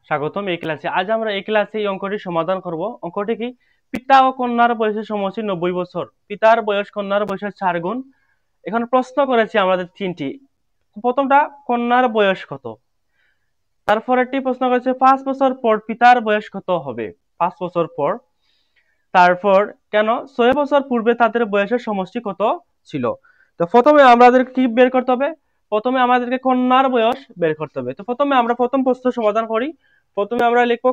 স্বাগতম এই ক্লাসে। আজ আমরা এই ক্লাসে এই অঙ্কটি সমাধান করব। অঙ্কটি কি? পিতা ও কন্যার বয়সের সমষ্টি 90 বছর। পিতার বয়স কন্যার বয়সের 4 গুণ। এখানে প্রশ্ন করেছি আমাদের তিনটি। প্রথমটা, কন্যার বয়স কত? তারপরেরটি প্রশ্ন করেছে 5 বছর পর পিতার বয়স কত হবে? 5 বছর পর। তারপর কেন 6 বছর পূর্বে তাদের বয়সের সমষ্টি কত ছিল? তো প্রথমে আমাদের কি বের করতে হবে? প্রথমে আমাদেরকে কন্যার বয়স বের করতে হবে। তো প্রথমে আমরা প্রথম প্রশ্ন সমাধান করি। প্রথমে আমরা লিখব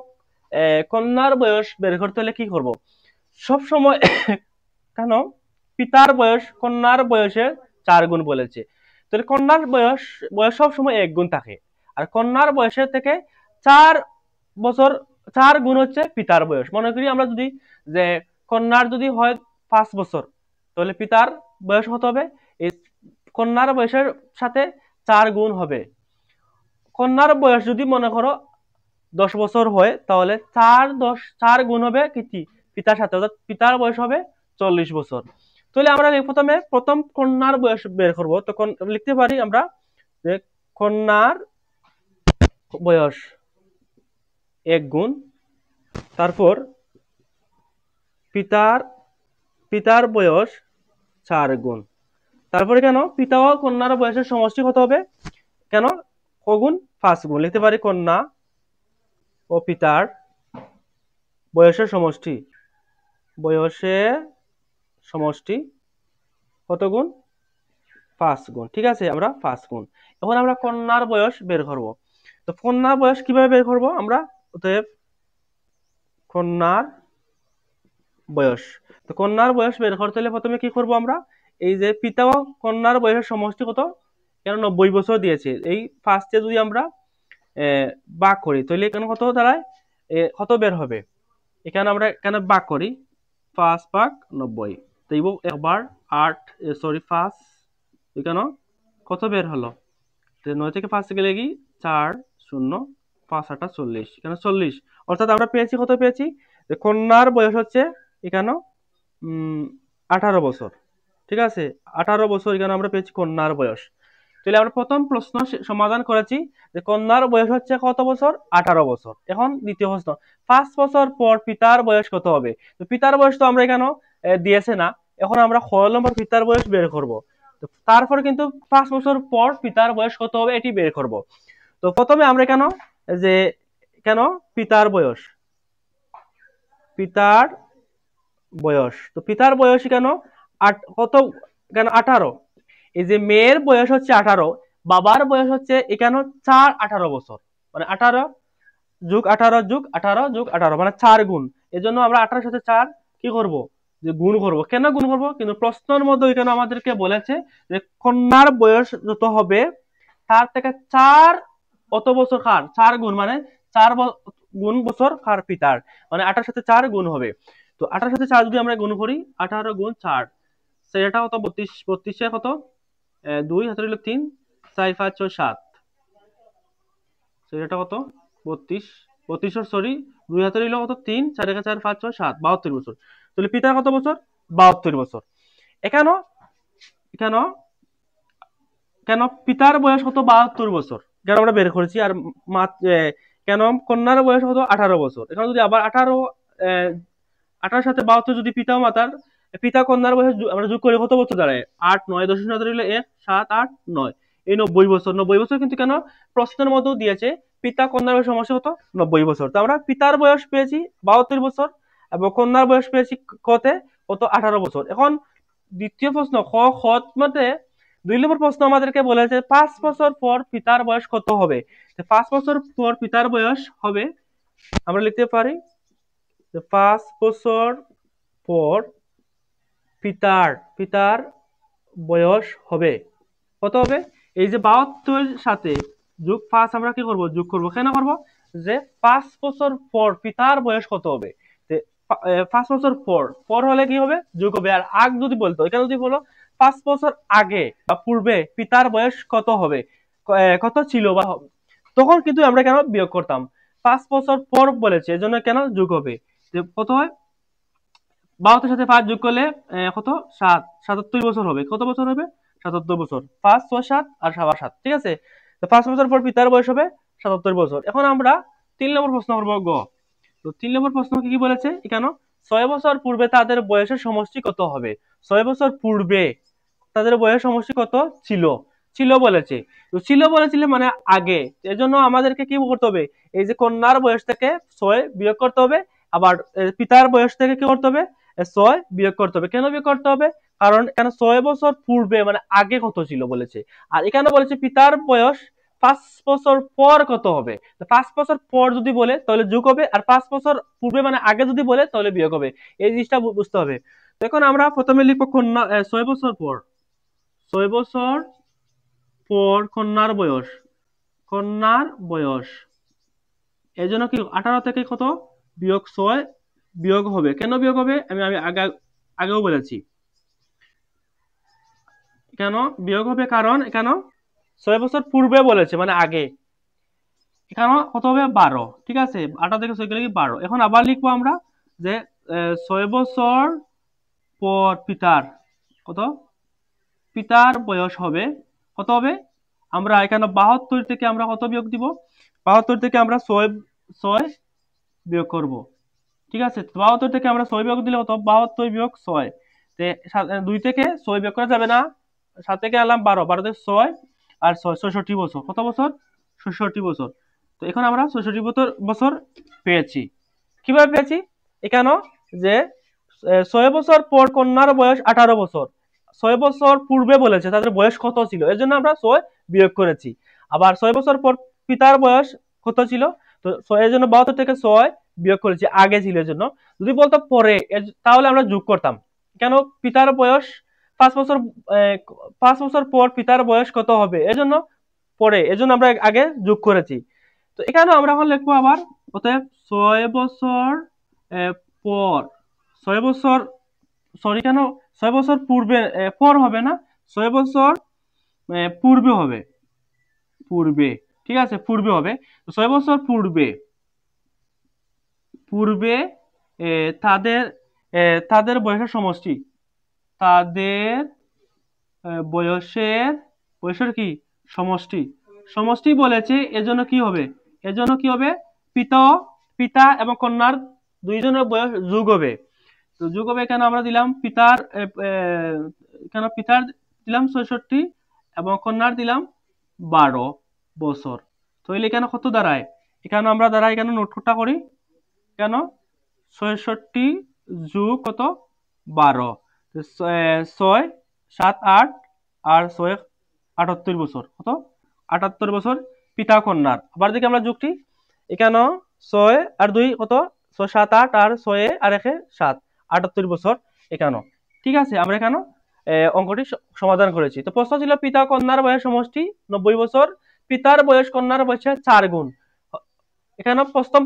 কন্যার বয়স বের করতে হলে কি করব? সব সময় কেন পিতার বয়স কন্যার বয়সের 4 গুণ বলেছে, তাহলে কন্যার বয়স বয়স সব সময় 1 গুণ থাকে। আর কন্যার বয়সের থেকে 4 বছর 4 গুণ হচ্ছে পিতার বয়স। মনে করি আমরা যদি যে কন্যার যদি হয় 5 বছর, তাহলে পিতার বয়স কত হবে? এই কন্যার বয়সের সাথে 4 গুণ হবে। কন্যার বয়স যদি মনে করো 10 বছর হয়, তাহলে 4 গুণ হবে কি পিতার সাথে, অর্থাৎ পিতার বয়স হবে 40 বছর। তাহলে আমরা প্রথমে প্রথম কন্যার বয়স বের করব। তখন লিখতে পারি আমরা যে কন্যার বয়স 1 গুণ, তারপর পিতার বয়স 4 গুণ। তারপরে কেন পিতা ও কন্যার বয়সের সমষ্টি কত হবে? কেন কগুণ? 5 গুণ। লিখতে পারি কন্যা ও পিতার বয়সের সমষ্টি কত গুণ? 5 গুণ। ঠিক আছে, আমরা 5 গুণ। এখন আমরা কন্যার বয়স বের করব। তো কন্যার বয়স কিভাবে বের করব আমরা? অতএব কন্যার বয়স, তো কন্যার বয়স বের করতে হলে প্রথমে কি করব আমরা? এই যে পিতা ও কন্যার বয়সের সমষ্টি কত? কেন 90 বছর দিয়েছে, এই ফার্স্টে যদি আমরা ভাগ করি তাহলে এখানে কত দাঁড়ায়? কত বের হবে? এখানে আমরা এখানে ভাগ করি 5 ভাগ 90, তাই একবার 5 এখানে কত বের হলো? 9 থেকে 5 গেলে কি 4 0 5 8 40, এখানে 40। অর্থাৎ আমরা পেয়েছি কত পেয়েছি? যে কন্যার বয়স হচ্ছে এখানে 18 বছর। ঠিক আছে, 18 বছর এখানে আমরা পেয়েছি কন্যার বয়স। তাহলে আমরা প্রথম প্রশ্ন সমাধান করেছি যে কন্যার বয়স হচ্ছে কত বছর? 18 বছর। এখন দ্বিতীয় প্রশ্ন, 5 বছর পর পিতার বয়স কত হবে? তো পিতার বয়স তো আমরা এখানে দিয়েছে না, এখন আমরা খ নম্বর পিতার বয়স বের করব। তো তারপর কিন্তু 5 বছর পর পিতার বয়স কত হবে এটি বের করব। তো প্রথমে আমরা যে কেন পিতার বয়স তো পিতার বয়স কেন কত? কেন 18। এই যে মেয়ের বয়স হচ্ছে 18, বাবার বয়স হচ্ছে এখানে 18 বছর, মানে 18 যোগ 18 যোগ 18 যোগ 18 মানে 4 গুণ। এজন্য আমরা 18 সাথে 4 কি করব? যে গুণ করব। কেন গুণ করব? কিন্তু প্রশ্নের মধ্যে এখানে আমাদেরকে বলেছে যে কন্যার বয়স যত হবে তার থেকে 4 অত বছর কার 4 গুণ, মানে 4 গুণ বছর কার পিতার, মানে 18 সাথে 4 গুণ হবে। তো 18 সাথে 4 যদি আমরা গুণ করি, 18 গুণ 4 সেটা কত? 32। 32 এ কত? 2 হাতে রইল 3 4 5 6 7, সেটা কত? 32। 32 সরি 2 হাতে রইল কত? 3 4 1 4 5 6 7, 72 বছর। তাহলে পিতার কত বছর? 72 বছর। এখানে কেন কেন পিতার বয়স কত? 72 বছর কেন আমরা বের করেছি। আর কেন কন্যার বয়স কত? 18 বছর। এখানে যদি আবার 18 সাথে 72 যদি পিতা কন্যার বয়স আমরা যোগ করি, কত বছর দাঁড়ায়? 8 9 10 সাথে রইল 1 7 8 9, এই 90 বছর। 90 বছর কিন্তু কেন প্রশ্নের মধ্যেও দিয়েছে পিতা কন্যার বয়স সমস্যা কত? 90 বছর। তো আমরা পিতার বয়স পেয়েছি 72 বছর এবং কন্যার বয়স পেয়েছি কত? 18 বছর। এখন দ্বিতীয় প্রশ্ন খ মতে 2 নম্বর প্রশ্ন আমাদেরকে বলেছে 5 বছর পর পিতার বয়স কত হবে? 5 বছর পর পিতার বয়স হবে, আমরা লিখতে পারি 5 বছর পর পিতার বয়স হবে কত হবে? এই যে 72 সাথে যোগ 5 আমরা কি করব? যোগ করব। কেন করব? যে 5 বছর পর পিতার বয়স কত হবে? 5 বছর পর হলে কি হবে? যোগ হবে। আর আগ যদি বলতো, এখানে যদি বলো 5 বছর আগে বা পূর্বে পিতার বয়স কত হবে, কত ছিল বা তখন কিন্তু আমরা কেন বিয়োগ করতাম। 5 বছর পর বলেছে এজন্য কেন যোগ হবে। কত হয়? 72 সাথে 5 যোগ করলে কত? 7, 77 বছর হবে। কত বছর হবে? 77 বছর। 5 6 7 আর 7 7, ঠিক আছে। তো 5 বছর পর পিতার বয়স হবে 77 বছর। এখন আমরা 3 নম্বর প্রশ্ন করব গ। তো 3 নম্বর প্রশ্ন কি বলেছে এখানে 6 বছর পূর্বে তাদের বয়সের সমষ্টি কত হবে? 6 বছর পূর্বে তাদের বয়স সমষ্টি কত ছিল? ছিল বলেছে। তো ছিল বলেছিল মানে আগে, এজন্য আমাদেরকে কি করতে হবে? এই যে কন্যার বয়স থেকে 6 বিয়োগ করতে হবে, আবার পিতার বয়স থেকে কি করতে হবে? 6 বিয়োগ করতে হবে। কেন বিয়োগ করতে হবে? কারণ এখানে 6 বছর পূর্বে মানে আগে কত ছিল বলেছে, আর এখানে বলেছে পিতার বয়স 5 বছর পর কত হবে। 5 বছর পর যদি বলে তাহলে যোগ হবে, আর 5 বছর পূর্বে মানে আগে যদি বলে তাহলে বিয়োগ হবে। এই জিনিসটা বুঝতে হবে। এখন আমরা প্রথমে লিখব কন্যা 6 বছর পর। 6 বছর পর কন্যার বয়স, কন্যার বয়স এই জন্য কি 18 থেকে কত বিয়োগ 6 বিয়োগ হবে। কেন বিয়োগ হবে আমি আগেও বলেছি। কেন বিয়োগ হবে? কারণ এখানে 6 বছর পূর্বে বলেছে মানে আগে, এখানে কত হবে 12। ঠিক আছে, 18 থেকে 6 গেলে কি 12। এখন আবার লিখবো আমরা যে 6 বছর পর পিতার কত, পিতার বয়স হবে কত হবে? আমরা এখানে 72 থেকে আমরা কত বিয়োগ দিব? 72 থেকে আমরা 6 বিয়োগ করব। ঠিক আছে, 72 থেকে আমরা 6 বিয়োগ দিলে কত? 72 বিয়োগ 6। 2 থেকে 6 বিয়োগ করা যাবে না, 7 থেকে আলাম 12, 12 থেকে 6 আর 6 66 বছর। কত বছর? 66 বছর। তো এখন আমরা 66 বছর পেয়েছি। কিভাবে পেয়েছি? এখানে যে 6 বছর পর কন্যার বয়স 18 বছর, 6 বছর পূর্বে বলেছে তাদের বয়স কত ছিল, এর জন্য আমরা 6 বিয়োগ করেছি। আবার 6 বছর পর পিতার বয়স কত ছিল, তো 6 এর জন্য 72 থেকে 6 বিয়োগ করেছি, আগে ছিল এর জন্য। যদি বলতো পরে তাহলে আমরা যোগ করতাম। কেন? পিতার বয়স 5 বছর 5 বছর পর পিতার বয়স কত হবে, এজন্য পরে, এজন্য আমরা আগে যোগ করেছি। তো এখানে আমরা এখন লিখবো আবার, অতএব 6 বছর পর, 6 বছর, সরি কেন 6 বছর পূর্বে পর হবে না, 6 বছর পূর্বে হবে, পূর্বে। ঠিক আছে, পূর্বে হবে। 6 বছর পূর্বে, পূর্বে তাদের তাদের বয়সের সমষ্টি, তাদের বয়সের, বয়সের কি সমষ্টি, সমষ্টি বলেছে। এজন্য কি হবে? এজন্য কি হবে? পিতা, পিতা এবং কন্যার দুইজনের বয়স যোগ হবে। তো যোগ হবে, এখানে আমরা দিলাম পিতার, এখানে পিতার দিলাম 66 এবং কন্যার দিলাম 12 বছর। তাহলে এখানে কত দাঁড়ায়? এখানে আমরা দাঁড়ায় এখানে নোটটা করি। কেন? 66 যোগ কত? 12, 6 7 8 আর 6 78 বছর। কত? 78 বছর পিতা কন্যার। আবার দেখি আমরা যুগটি, এখানে 6 আর 2 কত? 6 7 8 আর 6 আর 1 7, 78 বছর এখানে। ঠিক আছে, আমরা এখানে অঙ্কটি সমাধান করেছি। তো প্রশ্ন ছিল পিতা কন্যার বয়স সমষ্টি 90 বছর, পিতার বয়স কন্যার বয়সের 4 গুণ। এখানে প্রথম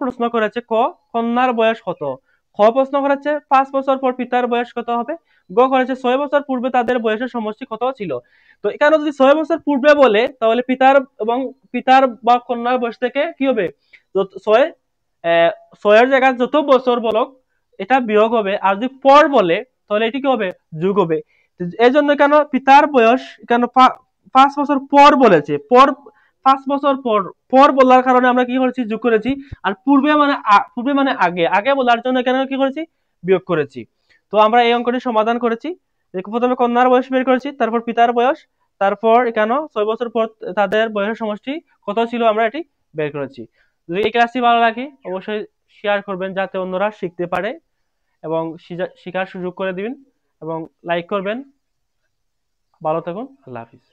প্রশ্ন করেছে ক কন্যার বয়স কত, খ প্রশ্ন করেছে 5 বছর পর পিতার বয়স কত হবে, গ করেছে 6 বছর পূর্বে তাদের বয়সের সমষ্টি কত ছিল। তো এখানে যদি 6 বছর পূর্বে বলে তাহলে পিতার এবং পিতার বা কন্যার বয়স থেকে কি হবে? 6 এর জায়গায় যত বছর বলক এটা বিয়োগ হবে, আর যদি পর বলে তাহলে এটি কি হবে? যোগ হবে। এই জন্য কেন পিতার বয়স কেন 5 বছর পর বলেছে, পর 5 বছর পর, পর বলার কারণে আমরা কি করেছি? যোগ করেছি। আর পূর্বে মানে আগে, আগে বলার জন্য কেন কি করেছি? বিয়োগ করেছি। তো আমরা এই অঙ্কটি সমাধান করেছি। প্রথমে কন্যার বয়স বের করেছি, তারপর পিতার বয়স, তারপর এখানে 6 বছর পর তাদের বয়সের সমষ্টি কত ছিল আমরা এটি বের করেছি। যদি এই ক্লাসটি ভালো লাগে অবশ্যই শেয়ার করবেন যাতে অন্যরা শিখতে পারে, এবং শেখার সুযোগ করে দিবেন, এবং লাইক করবেন। ভালো থাকুন, আল্লাহ হাফিজ।